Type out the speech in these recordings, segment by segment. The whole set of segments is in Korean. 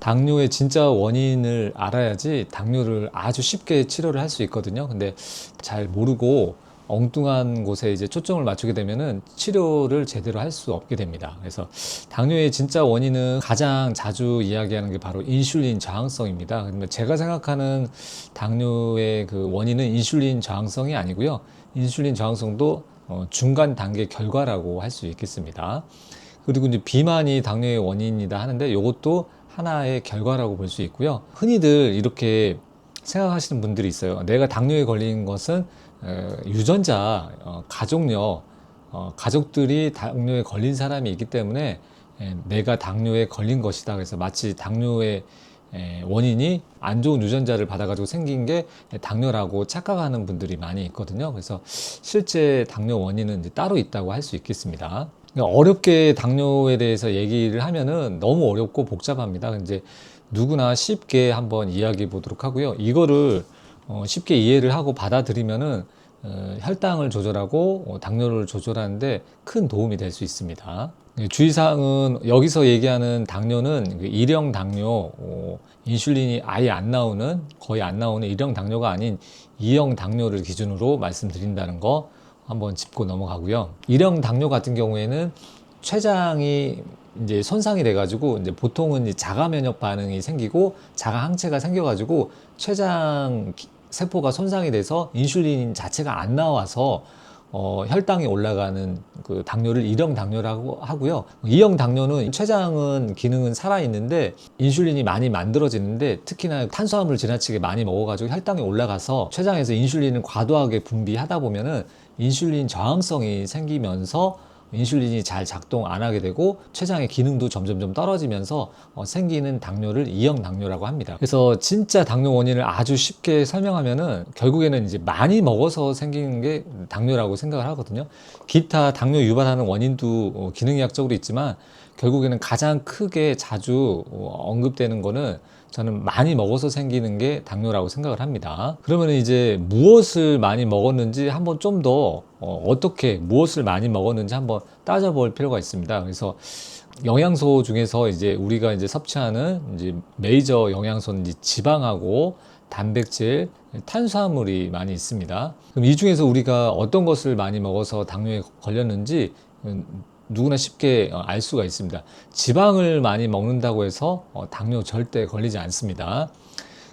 당뇨의 진짜 원인을 알아야지 당뇨를 아주 쉽게 치료를 할 수 있거든요. 근데 잘 모르고 엉뚱한 곳에 이제 초점을 맞추게 되면은 치료를 제대로 할 수 없게 됩니다. 그래서 당뇨의 진짜 원인은 가장 자주 이야기하는 게 바로 인슐린 저항성입니다. 그러면 제가 생각하는 당뇨의 그 원인은 인슐린 저항성이 아니고요. 인슐린 저항성도 중간 단계 결과라고 할 수 있겠습니다. 그리고 이제 비만이 당뇨의 원인이다 하는데 이것도 하나의 결과라고 볼 수 있고요. 흔히들 이렇게 생각하시는 분들이 있어요. 내가 당뇨에 걸린 것은 유전자, 가족력, 가족들이 당뇨에 걸린 사람이 있기 때문에 내가 당뇨에 걸린 것이다. 그래서 마치 당뇨의 원인이 안 좋은 유전자를 받아가지고 생긴 게 당뇨라고 착각하는 분들이 많이 있거든요. 그래서 실제 당뇨 원인은 이제 따로 있다고 할 수 있겠습니다. 어렵게 당뇨에 대해서 얘기를 하면은 너무 어렵고 복잡합니다. 이제 누구나 쉽게 한번 이야기해 보도록 하고요. 이거를 쉽게 이해를 하고 받아들이면은 혈당을 조절하고 당뇨를 조절하는데 큰 도움이 될 수 있습니다. 주의사항은 여기서 얘기하는 당뇨는 그 일형 당뇨, 인슐린이 아예 안 나오는, 거의 안 나오는 일형 당뇨가 아닌 이형 당뇨를 기준으로 말씀드린다는 거 한번 짚고 넘어가고요. 일형 당뇨 같은 경우에는 췌장이 이제 손상이 돼가지고 이제 보통은 이제 자가 면역 반응이 생기고 자가 항체가 생겨가지고 췌장 세포가 손상이 돼서 인슐린 자체가 안 나와서 혈당이 올라가는 그 당뇨를 일형 당뇨라고 하고요. 이형 당뇨는 췌장은 기능은 살아있는데 인슐린이 많이 만들어지는데 특히나 탄수화물을 지나치게 많이 먹어가지고 혈당이 올라가서 췌장에서 인슐린을 과도하게 분비하다 보면은 인슐린 저항성이 생기면서 인슐린이 잘 작동 안 하게 되고 췌장의 기능도 점점점 떨어지면서 생기는 당뇨를 이형 당뇨라고 합니다. 그래서 진짜 당뇨 원인을 아주 쉽게 설명하면은 결국에는 이제 많이 먹어서 생기는 게 당뇨라고 생각을 하거든요. 기타 당뇨 유발하는 원인도 기능의학적으로 있지만 결국에는 가장 크게 자주 언급되는 거는 저는 많이 먹어서 생기는 게 당뇨라고 생각을 합니다. 그러면 이제 무엇을 많이 먹었는지 한번 좀 더 어떻게 무엇을 많이 먹었는지 한번 따져볼 필요가 있습니다. 그래서 영양소 중에서 이제 우리가 이제 섭취하는 이제 메이저 영양소는 이제 지방하고 단백질, 탄수화물이 많이 있습니다. 그럼 이 중에서 우리가 어떤 것을 많이 먹어서 당뇨에 걸렸는지 누구나 쉽게 알 수가 있습니다. 지방을 많이 먹는다고 해서 당뇨 절대 걸리지 않습니다.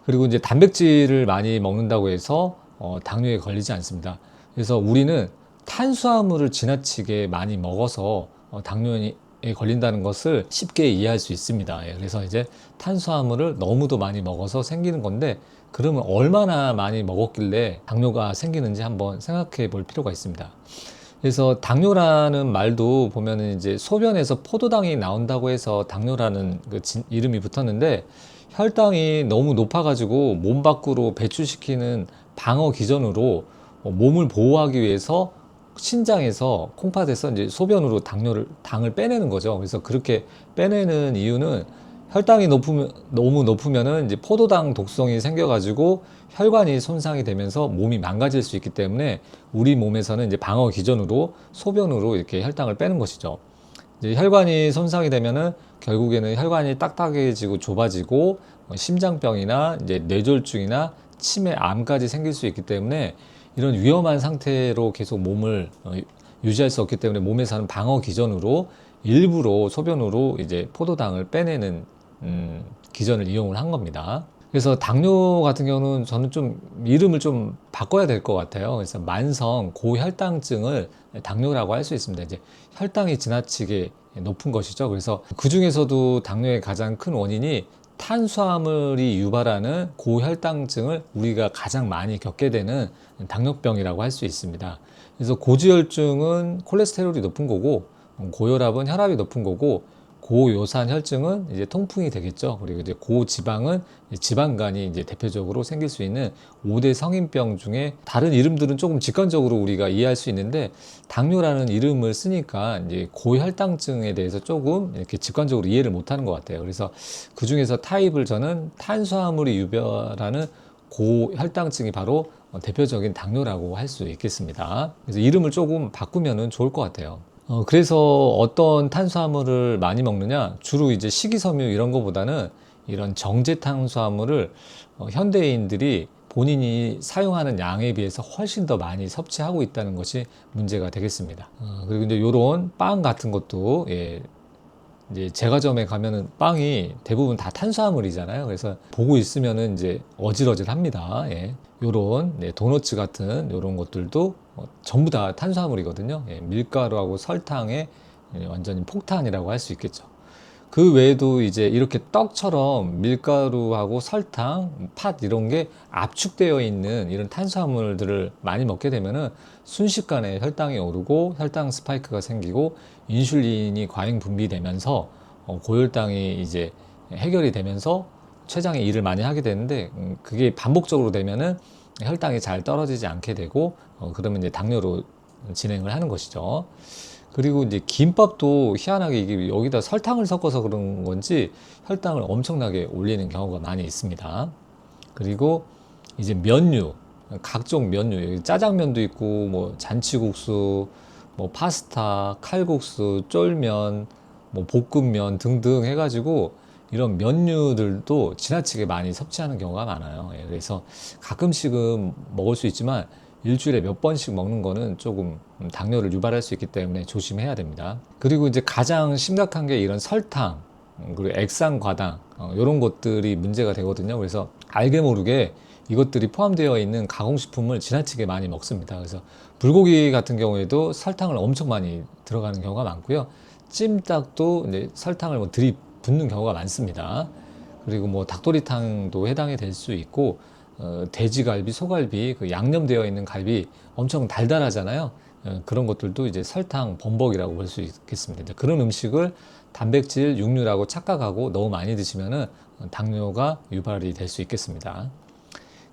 그리고 이제 단백질을 많이 먹는다고 해서 당뇨에 걸리지 않습니다. 그래서 우리는 탄수화물을 지나치게 많이 먹어서 당뇨에 걸린다는 것을 쉽게 이해할 수 있습니다. 그래서 이제 탄수화물을 너무도 많이 먹어서 생기는 건데 그러면 얼마나 많이 먹었길래 당뇨가 생기는지 한번 생각해 볼 필요가 있습니다. 그래서 당뇨라는 말도 보면은 이제 소변에서 포도당이 나온다고 해서 당뇨라는 그 이름이 붙었는데 혈당이 너무 높아가지고 몸 밖으로 배출시키는 방어 기전으로 몸을 보호하기 위해서 신장에서 콩팥에서 이제 소변으로 당을 빼내는 거죠. 그래서 그렇게 빼내는 이유는 혈당이 너무 높으면은 이제 포도당 독성이 생겨가지고 혈관이 손상이 되면서 몸이 망가질 수 있기 때문에 우리 몸에서는 이제 방어 기전으로 소변으로 이렇게 혈당을 빼는 것이죠. 이제 혈관이 손상이 되면은 결국에는 혈관이 딱딱해지고 좁아지고 심장병이나 이제 뇌졸중이나 치매, 암까지 생길 수 있기 때문에 이런 위험한 상태로 계속 몸을 유지할 수 없기 때문에 몸에서는 방어 기전으로 일부러 소변으로 이제 포도당을 빼내는 기전을 이용을 한 겁니다. 그래서 당뇨 같은 경우는 저는 좀 이름을 좀 바꿔야 될 것 같아요. 그래서 만성 고혈당증을 당뇨라고 할 수 있습니다. 이제 혈당이 지나치게 높은 것이죠. 그래서 그 중에서도 당뇨의 가장 큰 원인이 탄수화물이 유발하는 고혈당증을 우리가 가장 많이 겪게 되는 당뇨병이라고 할 수 있습니다. 그래서 고지혈증은 콜레스테롤이 높은 거고, 고혈압은 혈압이 높은 거고, 고요산 혈증은 이제 통풍이 되겠죠. 그리고 이제 고지방은 지방간이 이제 대표적으로 생길 수 있는 5대 성인병 중에 다른 이름들은 조금 직관적으로 우리가 이해할 수 있는데 당뇨라는 이름을 쓰니까 이제 고혈당증에 대해서 조금 이렇게 직관적으로 이해를 못하는 것 같아요. 그래서 그 중에서 타입을 저는 탄수화물이 유발하는 고혈당증이 바로 대표적인 당뇨라고 할 수 있겠습니다. 그래서 이름을 조금 바꾸면은 좋을 것 같아요. 그래서 어떤 탄수화물을 많이 먹느냐, 주로 이제 식이섬유 이런 거보다는 이런 정제 탄수화물을 현대인들이 본인이 사용하는 양에 비해서 훨씬 더 많이 섭취하고 있다는 것이 문제가 되겠습니다. 그리고 이제 요런 빵 같은 것도, 예, 이제 제과점에 가면은 빵이 대부분 다 탄수화물이잖아요. 그래서 보고 있으면은 이제 어질어질합니다. 예. 요런, 네, 도너츠 같은 요런 것들도 전부 다 탄수화물이거든요. 예, 밀가루하고 설탕의 완전히 폭탄이라고 할 수 있겠죠. 그 외에도 이제 이렇게 떡처럼 밀가루하고 설탕, 팥 이런 게 압축되어 있는 이런 탄수화물들을 많이 먹게 되면은 순식간에 혈당이 오르고 혈당 스파이크가 생기고 인슐린이 과잉 분비되면서 고혈당이 이제 해결이 되면서 췌장에 일을 많이 하게 되는데, 그게 반복적으로 되면은 혈당이 잘 떨어지지 않게 되고 그러면 이제 당뇨로 진행을 하는 것이죠. 그리고 이제 김밥도 희한하게 이게 여기다 설탕을 섞어서 그런 건지 혈당을 엄청나게 올리는 경우가 많이 있습니다. 그리고 이제 면류, 각종 면류, 여기 짜장면도 있고 뭐 잔치국수, 뭐 파스타, 칼국수, 쫄면, 뭐 볶음면 등등 해가지고 이런 면류들도 지나치게 많이 섭취하는 경우가 많아요. 예, 그래서 가끔씩은 먹을 수 있지만 일주일에 몇 번씩 먹는 거는 조금 당뇨를 유발할 수 있기 때문에 조심해야 됩니다. 그리고 이제 가장 심각한 게 이런 설탕, 그리고 액상과당, 이런 것들이 문제가 되거든요. 그래서 알게 모르게 이것들이 포함되어 있는 가공식품을 지나치게 많이 먹습니다. 그래서 불고기 같은 경우에도 설탕을 엄청 많이 들어가는 경우가 많고요. 찜닭도 이제 설탕을 뭐 들이붓는 경우가 많습니다. 그리고 뭐 닭도리탕도 해당이 될 수 있고, 돼지갈비, 소갈비, 그 양념되어 있는 갈비 엄청 달달하잖아요. 그런 것들도 이제 설탕 범벅이라고 볼 수 있겠습니다. 그런 음식을 단백질, 육류라고 착각하고 너무 많이 드시면은 당뇨가 유발이 될 수 있겠습니다.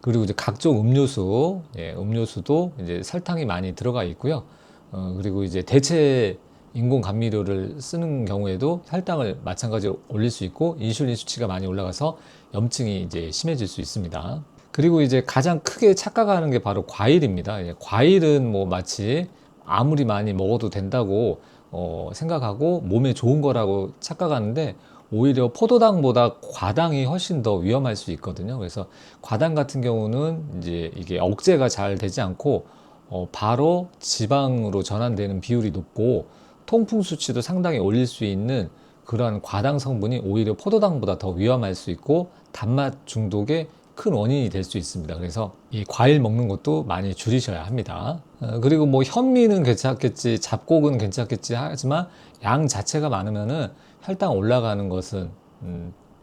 그리고 이제 각종 음료수, 예, 음료수도 이제 설탕이 많이 들어가 있고요. 그리고 이제 대체 인공 감미료를 쓰는 경우에도 혈당을 마찬가지로 올릴 수 있고 인슐린 수치가 많이 올라가서 염증이 이제 심해질 수 있습니다. 그리고 이제 가장 크게 착각하는 게 바로 과일입니다. 예, 과일은 뭐 마치 아무리 많이 먹어도 된다고 생각하고 몸에 좋은 거라고 착각하는데, 오히려 포도당보다 과당이 훨씬 더 위험할 수 있거든요. 그래서 과당 같은 경우는 이제 이게 억제가 잘 되지 않고 바로 지방으로 전환되는 비율이 높고 통풍 수치도 상당히 올릴 수 있는 그러한 과당 성분이 오히려 포도당보다 더 위험할 수 있고 단맛 중독의 큰 원인이 될 수 있습니다. 그래서 이 과일 먹는 것도 많이 줄이셔야 합니다. 그리고 뭐 현미는 괜찮겠지, 잡곡은 괜찮겠지 하지만 양 자체가 많으면은 혈당 올라가는 것은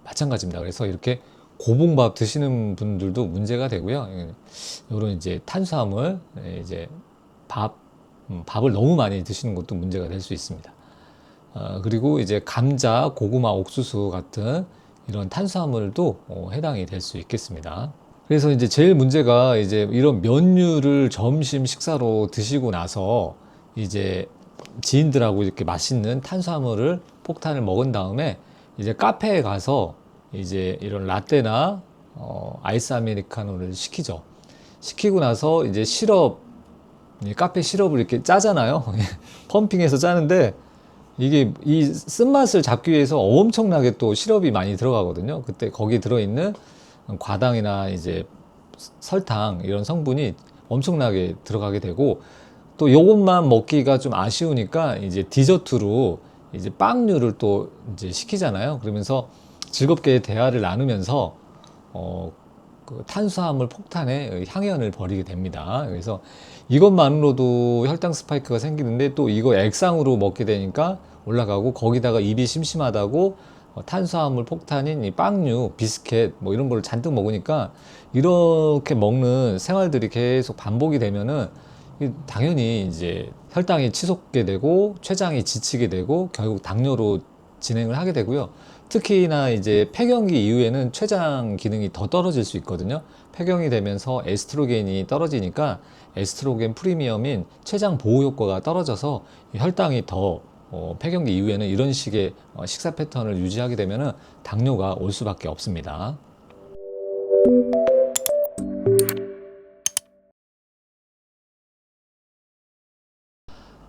마찬가지입니다. 그래서 이렇게 고봉밥 드시는 분들도 문제가 되고요. 이런 이제 탄수화물, 이제 밥을 너무 많이 드시는 것도 문제가 될 수 있습니다. 그리고 이제 감자, 고구마, 옥수수 같은 이런 탄수화물도 해당이 될 수 있겠습니다. 그래서 이제 제일 문제가 이제 이런 면류를 점심 식사로 드시고 나서 이제 지인들하고 이렇게 맛있는 탄수화물을 폭탄을 먹은 다음에 이제 카페에 가서 이제 이런 라떼나 아이스 아메리카노를 시키죠. 시키고 나서 이제 시럽, 이 카페 시럽을 이렇게 짜잖아요. 펌핑해서 짜는데 이게 이 쓴맛을 잡기 위해서 엄청나게 또 시럽이 많이 들어가거든요. 그때 거기 들어있는 과당이나 이제 설탕 이런 성분이 엄청나게 들어가게 되고, 또 요것만 먹기가 좀 아쉬우니까 이제 디저트로 이제 빵류를 또 이제 시키잖아요. 그러면서 즐겁게 대화를 나누면서 그 탄수화물 폭탄에 향연을 벌이게 됩니다. 그래서 이것만으로도 혈당 스파이크가 생기는데 또 이거 액상으로 먹게 되니까 올라가고, 거기다가 입이 심심하다고 탄수화물 폭탄인 이 빵류, 비스켓 뭐 이런 걸 잔뜩 먹으니까 이렇게 먹는 생활들이 계속 반복이 되면은 당연히 이제 혈당이 치솟게 되고 췌장이 지치게 되고 결국 당뇨로 진행을 하게 되고요. 특히나 이제 폐경기 이후에는 췌장 기능이 더 떨어질 수 있거든요. 폐경이 되면서 에스트로겐이 떨어지니까 에스트로겐 프리미엄인 췌장 보호 효과가 떨어져서 혈당이 더 폐경기 이후에는 이런 식의 식사 패턴을 유지하게 되면은 당뇨가 올 수밖에 없습니다.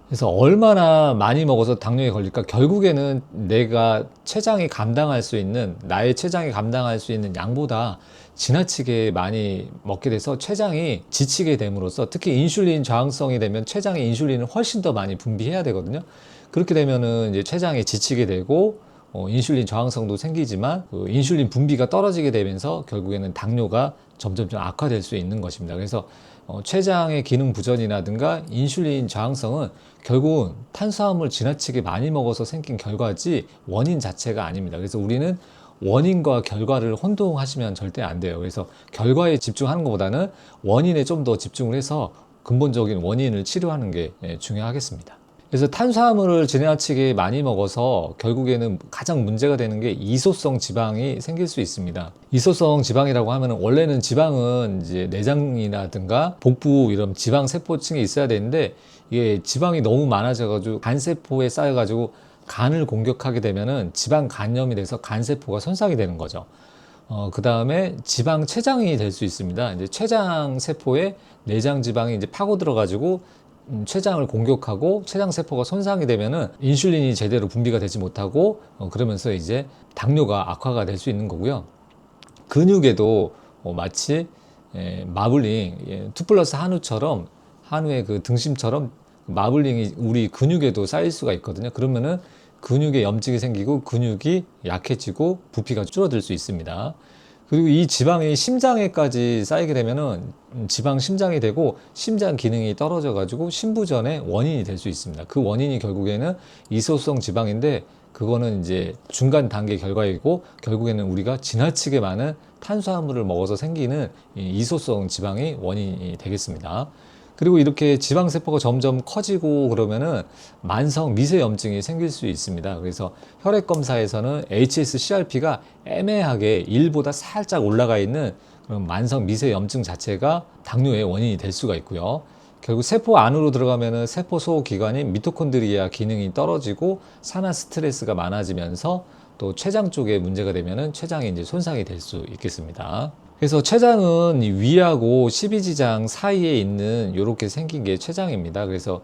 그래서 얼마나 많이 먹어서 당뇨에 걸릴까? 결국에는 내가 췌장이 감당할 수 있는, 나의 췌장이 감당할 수 있는 양보다 지나치게 많이 먹게 돼서 췌장이 지치게 됨으로써, 특히 인슐린 저항성이 되면 췌장이 인슐린을 훨씬 더 많이 분비해야 되거든요. 그렇게 되면은 이제 췌장이 지치게 되고, 인슐린 저항성도 생기지만 그 인슐린 분비가 떨어지게 되면서 결국에는 당뇨가 점점 악화될 수 있는 것입니다. 그래서 췌장의 기능 부전이라든가 인슐린 저항성은 결국은 탄수화물 지나치게 많이 먹어서 생긴 결과지 원인 자체가 아닙니다. 그래서 우리는 원인과 결과를 혼동하시면 절대 안 돼요. 그래서 결과에 집중하는 것보다는 원인에 좀 더 집중을 해서 근본적인 원인을 치료하는 게 중요하겠습니다. 그래서 탄수화물을 지나치게 많이 먹어서 결국에는 가장 문제가 되는 게 이소성 지방이 생길 수 있습니다. 이소성 지방이라고 하면 원래는 지방은 이제 내장이라든가 복부 이런 지방 세포층에 있어야 되는데, 이게 지방이 너무 많아져가지고 간세포에 쌓여가지고 간을 공격하게 되면은 지방 간염이 돼서 간세포가 손상이 되는 거죠. 그 다음에 지방 췌장이 될 수 있습니다. 이제 췌장 세포에 내장 지방이 이제 파고 들어가지고 췌장을 공격하고 췌장 세포가 손상이 되면은 인슐린이 제대로 분비가 되지 못하고 그러면서 이제 당뇨가 악화가 될 수 있는 거고요. 근육에도 마치 마블링, 2 플러스 한우처럼, 한우의 그 등심처럼 마블링이 우리 근육에도 쌓일 수가 있거든요. 그러면은 근육에 염증이 생기고 근육이 약해지고 부피가 줄어들 수 있습니다. 그리고 이 지방이 심장에까지 쌓이게 되면은 지방 심장이 되고 심장 기능이 떨어져 가지고 심부전의 원인이 될 수 있습니다. 그 원인이 결국에는 이소성 지방인데, 그거는 이제 중간 단계 결과이고 결국에는 우리가 지나치게 많은 탄수화물을 먹어서 생기는 이소성 지방이 원인이 되겠습니다. 그리고 이렇게 지방세포가 점점 커지고 그러면은 만성 미세염증이 생길 수 있습니다. 그래서 혈액검사에서는 HSCRP가 애매하게 1보다 살짝 올라가 있는 그런 만성 미세염증 자체가 당뇨의 원인이 될 수가 있고요. 결국 세포 안으로 들어가면은 세포 소기관인 미토콘드리아 기능이 떨어지고 산화 스트레스가 많아지면서 또 췌장 쪽에 문제가 되면은 췌장이 이제 손상이 될 수 있겠습니다. 그래서 췌장은 이 위하고 십이지장 사이에 있는 이렇게 생긴 게 췌장입니다. 그래서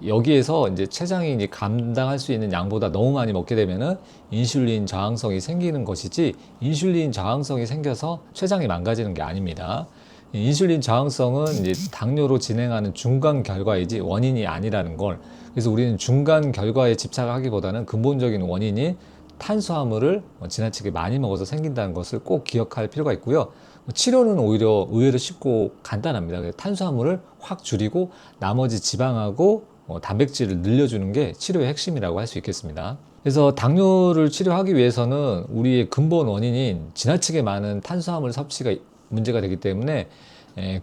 여기에서 이제 췌장이 이제 감당할 수 있는 양보다 너무 많이 먹게 되면은 인슐린 저항성이 생기는 것이지, 인슐린 저항성이 생겨서 췌장이 망가지는 게 아닙니다. 인슐린 저항성은 이제 당뇨로 진행하는 중간 결과이지 원인이 아니라는 걸, 그래서 우리는 중간 결과에 집착하기보다는 근본적인 원인이 탄수화물을 지나치게 많이 먹어서 생긴다는 것을 꼭 기억할 필요가 있고요. 치료는 오히려 의외로 쉽고 간단합니다. 탄수화물을 확 줄이고 나머지 지방하고 단백질을 늘려주는 게 치료의 핵심이라고 할 수 있겠습니다. 그래서 당뇨를 치료하기 위해서는 우리의 근본 원인인 지나치게 많은 탄수화물 섭취가 문제가 되기 때문에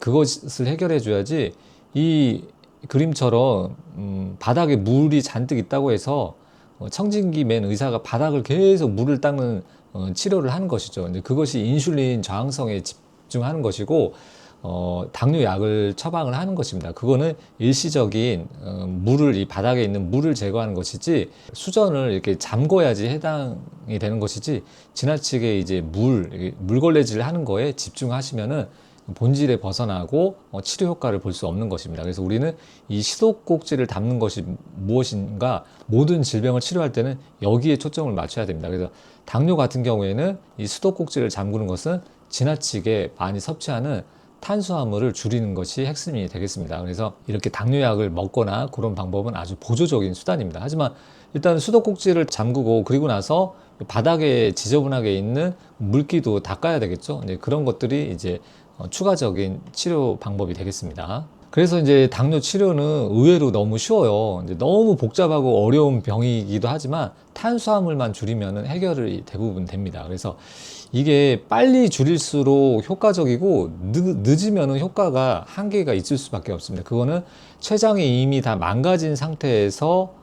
그것을 해결해 줘야지, 이 그림처럼 바닥에 물이 잔뜩 있다고 해서 청진기 맨 의사가 바닥을 계속 물을 닦는 치료를 하는 것이죠. 이제 그것이 인슐린 저항성에 집중하는 것이고, 당뇨 약을 처방을 하는 것입니다. 그거는 일시적인 물을, 이 바닥에 있는 물을 제거하는 것이지, 수전을 이렇게 잠궈야지 해당이 되는 것이지, 지나치게 이제 물걸레질 하는 거에 집중하시면은 본질에 벗어나고 치료 효과를 볼 수 없는 것입니다. 그래서 우리는 이 수도꼭지를 담는 것이 무엇인가, 모든 질병을 치료할 때는 여기에 초점을 맞춰야 됩니다. 그래서 당뇨 같은 경우에는 이 수도꼭지를 잠그는 것은 지나치게 많이 섭취하는 탄수화물을 줄이는 것이 핵심이 되겠습니다. 그래서 이렇게 당뇨약을 먹거나 그런 방법은 아주 보조적인 수단입니다. 하지만 일단 수도꼭지를 잠그고 그리고 나서 바닥에 지저분하게 있는 물기도 닦아야 되겠죠. 이제 그런 것들이 이제 추가적인 치료 방법이 되겠습니다. 그래서 이제 당뇨 치료는 의외로 너무 쉬워요. 이제 너무 복잡하고 어려운 병이기도 하지만 탄수화물만 줄이면 해결이 대부분 됩니다. 그래서 이게 빨리 줄일수록 효과적이고 늦으면 효과가 한계가 있을 수밖에 없습니다. 그거는 췌장이 이미 다 망가진 상태에서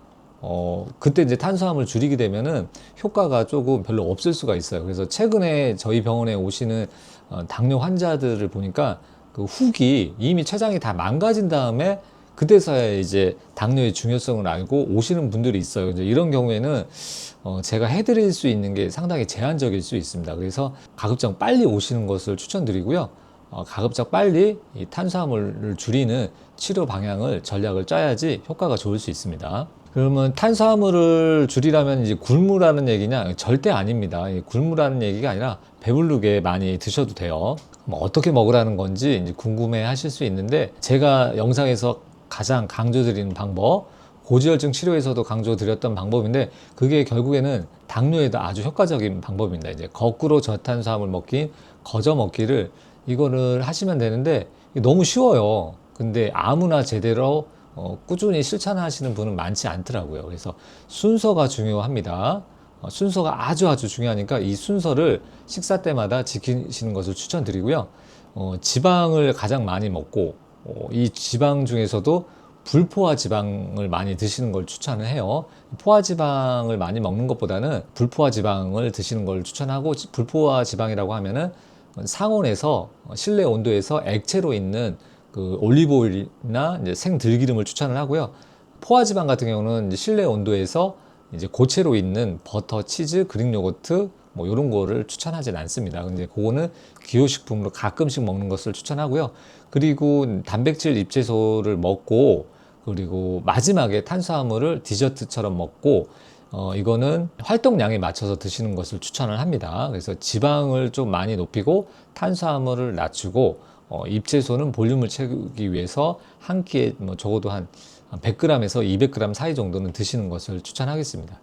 그때 이제 탄수화물 줄이게 되면은 효과가 조금 별로 없을 수가 있어요. 그래서 최근에 저희 병원에 오시는 당뇨 환자들을 보니까 그 후기 이미 췌장이 다 망가진 다음에 그때서야 이제 당뇨의 중요성을 알고 오시는 분들이 있어요. 이제 이런 경우에는 제가 해드릴 수 있는 게 상당히 제한적일 수 있습니다. 그래서 가급적 빨리 오시는 것을 추천드리고요. 가급적 빨리 이 탄수화물을 줄이는 치료 방향을 전략을 짜야지 효과가 좋을 수 있습니다. 그러면 탄수화물을 줄이려면 이제 굶으라는 얘기냐? 절대 아닙니다. 이 굶으라는 얘기가 아니라 배부르게 많이 드셔도 돼요. 그럼 어떻게 먹으라는 건지 이제 궁금해 하실 수 있는데, 제가 영상에서 가장 강조드리는 방법, 고지혈증 치료에서도 강조드렸던 방법인데, 그게 결국에는 당뇨에도 아주 효과적인 방법입니다. 이제 거꾸로 저탄수화물 먹기, 거저 먹기를 이거를 하시면 되는데, 너무 쉬워요. 근데 아무나 제대로 꾸준히 실천하시는 분은 많지 않더라고요. 그래서 순서가 중요합니다. 순서가 아주 중요하니까 이 순서를 식사 때마다 지키시는 것을 추천드리고요. 지방을 가장 많이 먹고, 이 지방 중에서도 불포화 지방을 많이 드시는 걸 추천을 해요. 포화 지방을 많이 먹는 것보다는 불포화 지방을 드시는 걸 추천하고, 불포화 지방이라고 하면은 상온에서 실내 온도에서 액체로 있는 그 올리브오일이나 이제 생들기름을 추천을 하고요. 포화지방 같은 경우는 이제 실내 온도에서 이제 고체로 있는 버터, 치즈, 그릭 요거트 뭐 이런 거를 추천하진 않습니다. 근데 그거는 기호식품으로 가끔씩 먹는 것을 추천하고요. 그리고 단백질 잎채소를 먹고, 그리고 마지막에 탄수화물을 디저트처럼 먹고, 이거는 활동량에 맞춰서 드시는 것을 추천을 합니다. 그래서 지방을 좀 많이 높이고 탄수화물을 낮추고, 잎채소는 볼륨을 채우기 위해서 한 끼에 뭐 적어도 한 100g에서 200g 사이 정도는 드시는 것을 추천하겠습니다.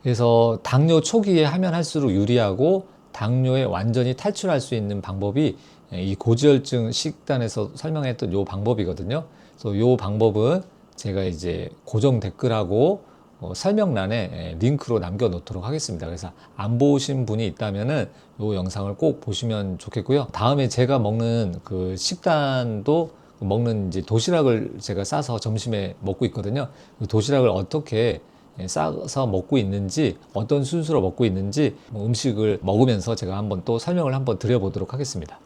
그래서 당뇨 초기에 하면 할수록 유리하고, 당뇨에 완전히 탈출할 수 있는 방법이 이 고지혈증 식단에서 설명했던 요 방법이거든요. 그래서 요 방법은 제가 이제 고정 댓글하고 설명란에 링크로 남겨 놓도록 하겠습니다. 그래서 안 보신 분이 있다면은 이 영상을 꼭 보시면 좋겠고요. 다음에 제가 먹는 그 식단도, 먹는 이제 도시락을 제가 싸서 점심에 먹고 있거든요. 그 도시락을 어떻게 싸서 먹고 있는지, 어떤 순서로 먹고 있는지 음식을 먹으면서 제가 한번 또 설명을 한번 드려보도록 하겠습니다.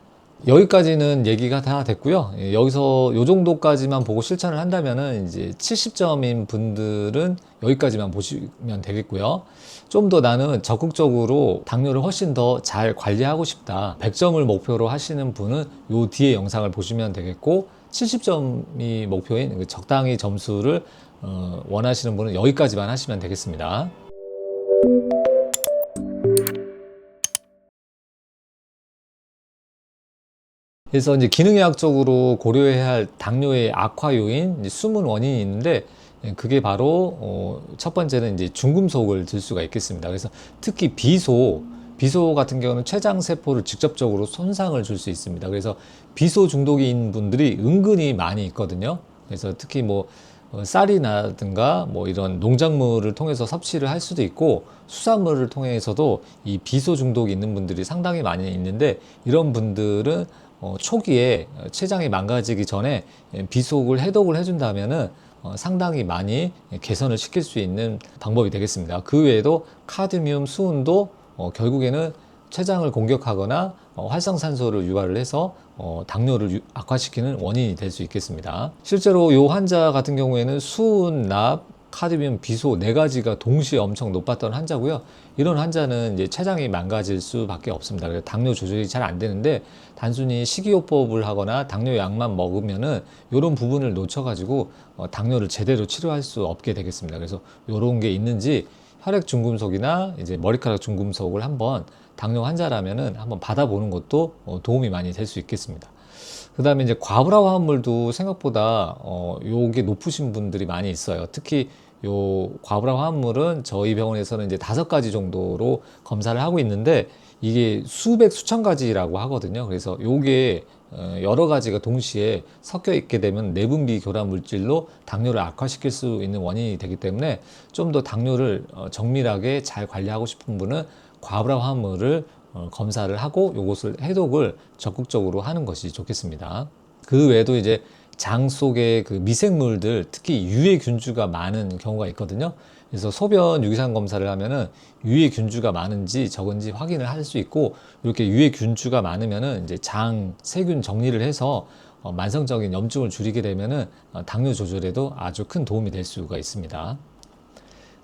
여기까지는 얘기가 다 됐고요. 여기서 요 정도까지만 보고 실천을 한다면은 이제 70점인 분들은 여기까지만 보시면 되겠고요. 좀 더 나는 적극적으로 당뇨를 훨씬 더 잘 관리하고 싶다, 100점을 목표로 하시는 분은 요 뒤에 영상을 보시면 되겠고, 70점이 목표인 그 적당히 점수를 원하시는 분은 여기까지만 하시면 되겠습니다. 그래서 이제 기능의학적으로 고려해야 할 당뇨의 악화 요인, 이제 숨은 원인이 있는데, 그게 바로 첫 번째는 이제 중금속을 들 수가 있겠습니다. 그래서 특히 비소 같은 경우는 췌장 세포를 직접적으로 손상을 줄 수 있습니다. 그래서 비소 중독인 분들이 은근히 많이 있거든요. 그래서 특히 뭐 쌀이나든가 뭐 이런 농작물을 통해서 섭취를 할 수도 있고, 수산물을 통해서도 이 비소 중독이 있는 분들이 상당히 많이 있는데, 이런 분들은 초기에 췌장이 망가지기 전에 비속을 해독을 해준다면은 상당히 많이 개선을 시킬 수 있는 방법이 되겠습니다. 그 외에도 카드뮴, 수은도 결국에는 췌장을 공격하거나 활성산소를 유발을 해서 당뇨를 악화시키는 원인이 될 수 있겠습니다. 실제로 이 환자 같은 경우에는 수은, 납, 카드뮴, 비소 네 가지가 동시에 엄청 높았던 환자고요. 이런 환자는 이제 췌장이 망가질 수밖에 없습니다. 그래서 당뇨 조절이 잘 안 되는데, 단순히 식이요법을 하거나 당뇨 약만 먹으면은 이런 부분을 놓쳐가지고 당뇨를 제대로 치료할 수 없게 되겠습니다. 그래서 이런 게 있는지 혈액 중금속이나 이제 머리카락 중금속을 한번 당뇨 환자라면은 한번 받아보는 것도 도움이 많이 될 수 있겠습니다. 그 다음에 이제 과부하 화합물도 생각보다 요게 높으신 분들이 많이 있어요. 특히 요 과부하 화합물은 저희 병원에서는 이제 5가지 정도로 검사를 하고 있는데, 이게 수백 수천 가지라고 하거든요. 그래서 요게 여러 가지가 동시에 섞여 있게 되면 내분비 교란 물질로 당뇨를 악화시킬 수 있는 원인이 되기 때문에, 좀 더 당뇨를 정밀하게 잘 관리하고 싶은 분은 과부하 화합물을 검사를 하고 요것을 해독을 적극적으로 하는 것이 좋겠습니다. 그 외에도 이제 장 속에 그 미생물들, 특히 유해균주가 많은 경우가 있거든요. 그래서 소변 유기산 검사를 하면은 유해균주가 많은지 적은지 확인을 할 수 있고, 이렇게 유해균주가 많으면은 이제 장 세균 정리를 해서 만성적인 염증을 줄이게 되면은 당뇨 조절에도 아주 큰 도움이 될 수가 있습니다.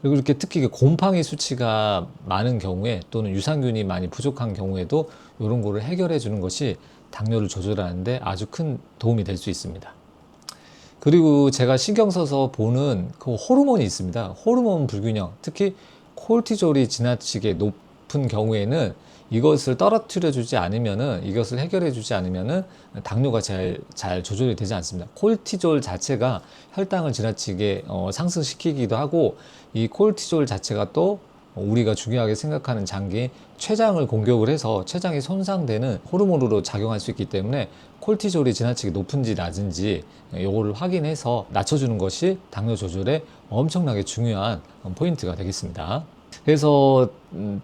그리고 이렇게 특히 곰팡이 수치가 많은 경우에, 또는 유산균이 많이 부족한 경우에도 이런 거를 해결해 주는 것이 당뇨를 조절하는데 아주 큰 도움이 될 수 있습니다. 그리고 제가 신경 써서 보는 그 호르몬이 있습니다. 호르몬 불균형, 특히 콜티졸이 지나치게 높은 경우에는 이것을 떨어뜨려 주지 않으면은, 이것을 해결해 주지 않으면은 당뇨가 잘 조절이 되지 않습니다. 콜티졸 자체가 혈당을 지나치게 상승시키기도 하고, 이 콜티졸 자체가 또 우리가 중요하게 생각하는 장기인 췌장을 공격을 해서 췌장이 손상되는 호르몬으로 작용할 수 있기 때문에 콜티졸이 지나치게 높은지 낮은지 요거를 확인해서 낮춰주는 것이 당뇨 조절에 엄청나게 중요한 포인트가 되겠습니다. 그래서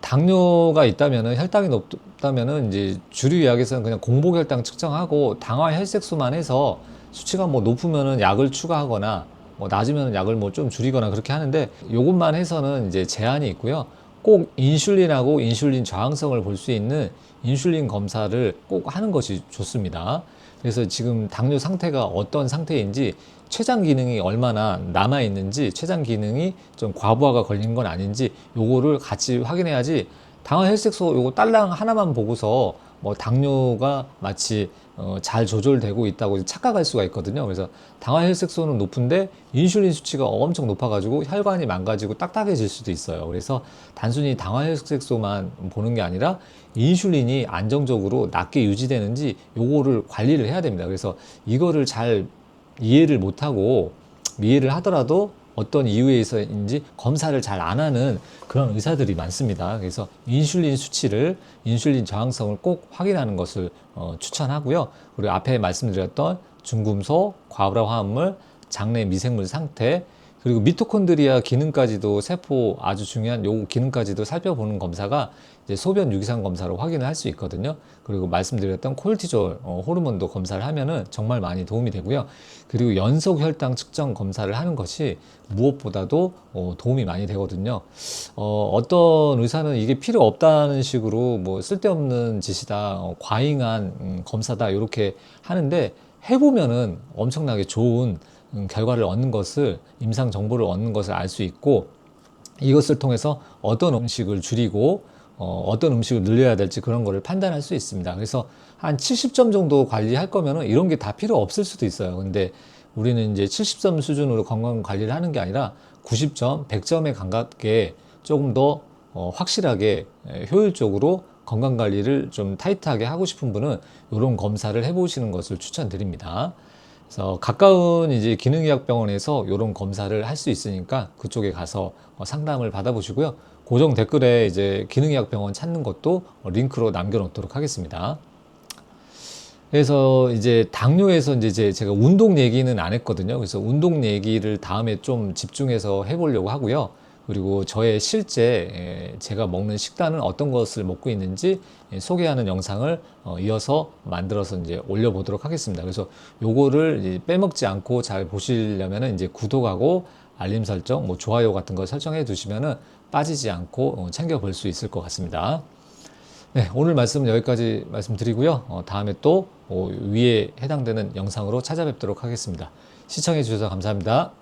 당뇨가 있다면은, 혈당이 높다면은 이제 주류의학에서는 그냥 공복혈당 측정하고 당화 혈색소만 해서 수치가 뭐 높으면은 약을 추가하거나 뭐 낮으면 약을 뭐 좀 줄이거나 그렇게 하는데, 요것만 해서는 이제 제한이 있고요. 꼭 인슐린하고 인슐린 저항성을 볼 수 있는 인슐린 검사를 꼭 하는 것이 좋습니다. 그래서 지금 당뇨 상태가 어떤 상태인지, 췌장 기능이 얼마나 남아 있는지, 췌장 기능이 좀 과부하가 걸린 건 아닌지 요거를 같이 확인해야지, 당화 혈색소 요거 딸랑 하나만 보고서 뭐 당뇨가 마치 잘 조절되고 있다고 착각할 수가 있거든요. 그래서 당화 혈색소는 높은데 인슐린 수치가 엄청 높아가지고 혈관이 망가지고 딱딱해질 수도 있어요. 그래서 단순히 당화 혈색소만 보는 게 아니라 인슐린이 안정적으로 낮게 유지되는지 요거를 관리를 해야 됩니다. 그래서 이거를 잘 이해를 못하고, 이해를 하더라도 어떤 이유에서인지 검사를 잘 안 하는 그런 의사들이 많습니다. 그래서 인슐린 수치를, 인슐린 저항성을 꼭 확인하는 것을 추천하고요. 그리고 앞에 말씀드렸던 중금속, 과부하 화합물, 장내 미생물 상태, 그리고 미토콘드리아 기능까지도, 세포 아주 중요한 요 기능까지도 살펴보는 검사가 이제 소변 유기산 검사로 확인을 할 수 있거든요. 그리고 말씀드렸던 콜티졸 호르몬도 검사를 하면은 정말 많이 도움이 되고요. 그리고 연속 혈당 측정 검사를 하는 것이 무엇보다도 도움이 많이 되거든요. 어떤 의사는 이게 필요 없다는 식으로 뭐 쓸데없는 짓이다, 과잉한 검사다 이렇게 하는데, 해보면은 엄청나게 좋은 결과를 얻는 것을, 임상 정보를 얻는 것을 알 수 있고, 이것을 통해서 어떤 음식을 줄이고 어떤 음식을 늘려야 될지 그런 거를 판단할 수 있습니다. 그래서 한 70점 정도 관리할 거면은 이런 게 다 필요 없을 수도 있어요. 근데 우리는 이제 70점 수준으로 건강 관리를 하는 게 아니라 90점, 100점에 가깝게 조금 더 확실하게 효율적으로 건강 관리를 좀 타이트하게 하고 싶은 분은 이런 검사를 해보시는 것을 추천드립니다. 그래서 가까운 이제 기능의학병원에서 이런 검사를 할 수 있으니까 그쪽에 가서 상담을 받아보시고요. 고정 댓글에 이제 기능의학병원 찾는 것도 링크로 남겨놓도록 하겠습니다. 그래서 이제 당뇨에서 이제 제가 운동 얘기는 안 했거든요. 그래서 운동 얘기를 다음에 좀 집중해서 해보려고 하고요. 그리고 저의 실제 제가 먹는 식단은 어떤 것을 먹고 있는지 소개하는 영상을 이어서 만들어서 이제 올려보도록 하겠습니다. 그래서 요거를 이제 빼먹지 않고 잘 보시려면은 이제 구독하고 알림 설정, 뭐 좋아요 같은 거 설정해 두시면은 빠지지 않고 챙겨 볼 수 있을 것 같습니다. 네, 오늘 말씀은 여기까지 말씀드리고요. 다음에 또 위에 해당되는 영상으로 찾아뵙도록 하겠습니다. 시청해 주셔서 감사합니다.